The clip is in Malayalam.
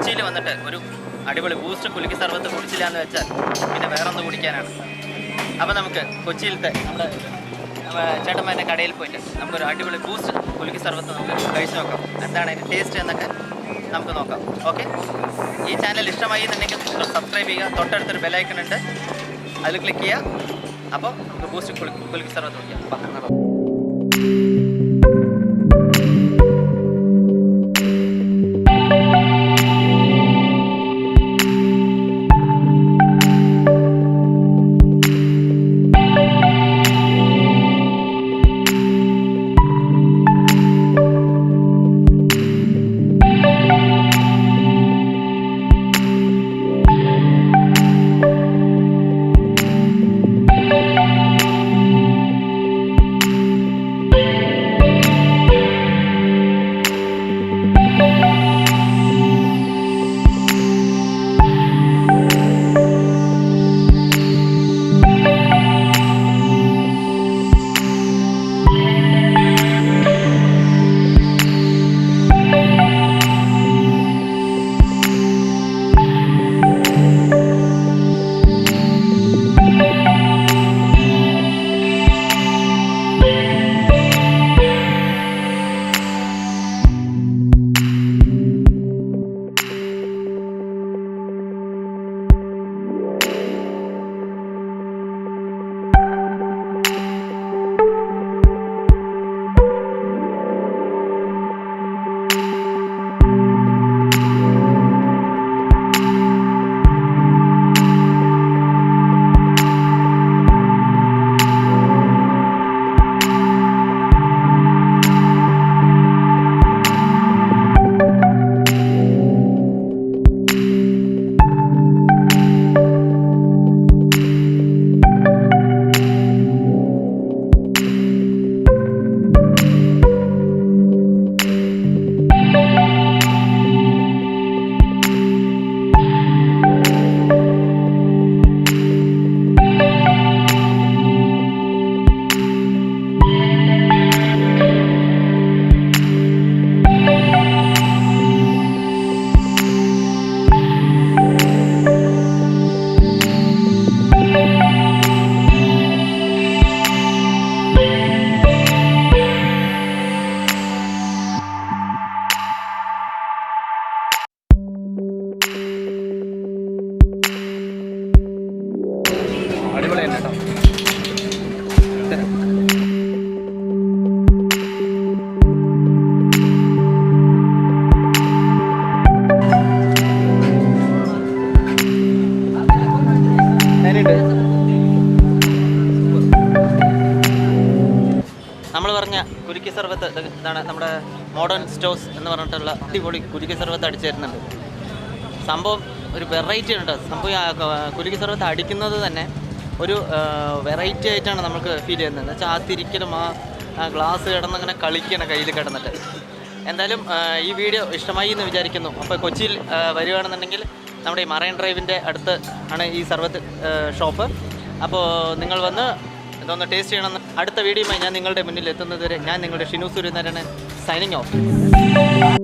കൊച്ചിയിൽ വന്നിട്ട് ഒരു അടിപൊളി ബൂസ്റ്റ് കുലുക്കി സർബത്ത് കുടിച്ചില്ല എന്ന് വെച്ചാൽ പിന്നെ വേറൊന്ന് കുടിക്കാനാണ്. അപ്പോൾ നമുക്ക് കൊച്ചിയിലത്തെ നമ്മുടെ ചേട്ടന്മാരുടെ കടയിൽ പോയിട്ട് നമുക്കൊരു അടിപൊളി ബൂസ്റ്റ് കുലുക്കി സർബത്ത് നമുക്ക് കഴിച്ച് നോക്കാം. എന്താണ് അതിൻ്റെ ടേസ്റ്റ് എന്നൊക്കെ നമുക്ക് നോക്കാം. ഓക്കെ, ഈ ചാനൽ ഇഷ്ടമായി എന്നുണ്ടെങ്കിൽ സബ്സ്ക്രൈബ് ചെയ്യുക. തൊട്ടടുത്തൊരു ബെലൈക്കൺ ഉണ്ട്, അതിൽ ക്ലിക്ക് ചെയ്യുക. അപ്പോൾ നമുക്ക് ബൂസ്റ്റ് കുലുക്കി സർബത്ത് കുടിക്കാം. നമ്മൾ പറഞ്ഞ കുലുക്കി സർബത്ത് ഇതാണ് നമ്മുടെ മോഡേൺ സ്റ്റോഴ്സ് എന്ന് പറഞ്ഞിട്ടുള്ള അടിപൊളി കുലുക്കി സർബത്ത് അടിച്ചു തരുന്നുണ്ട്. സംഭവം ഒരു വെറൈറ്റി ഉണ്ട്. സംഭവം കുലുക്കി സർബത്ത് അടിക്കുന്നത് തന്നെ ഒരു വെറൈറ്റി ആയിട്ടാണ് നമുക്ക് ഫീൽ ചെയ്യുന്നത്. എന്ന് വെച്ചാൽ ആ തിരിക്കലും ആ ഗ്ലാസ് കിടന്നങ്ങനെ കളിക്കണം കയ്യിൽ കിടന്നിട്ട്. എന്തായാലും ഈ വീഡിയോ ഇഷ്ടമായി എന്ന് വിചാരിക്കുന്നു. അപ്പോൾ കൊച്ചിയിൽ വരികയാണെന്നുണ്ടെങ്കിൽ നമ്മുടെ ഈ മറൈൻ ഡ്രൈവിൻ്റെ അടുത്ത് ആണ് ഈ സർബത്ത് ഷോപ്പ്. അപ്പോൾ നിങ്ങൾ വന്ന് ഇതൊന്ന് ടേസ്റ്റ് ചെയ്യണമെന്ന്. അടുത്ത വീഡിയോയുമായി ഞാൻ നിങ്ങളുടെ മുന്നിൽ എത്തുന്നത് വരെ ഞാൻ നിങ്ങളുടെ ഷിനു സൂര്യനാരായണൻ സൈനിങ് ഓഫ്.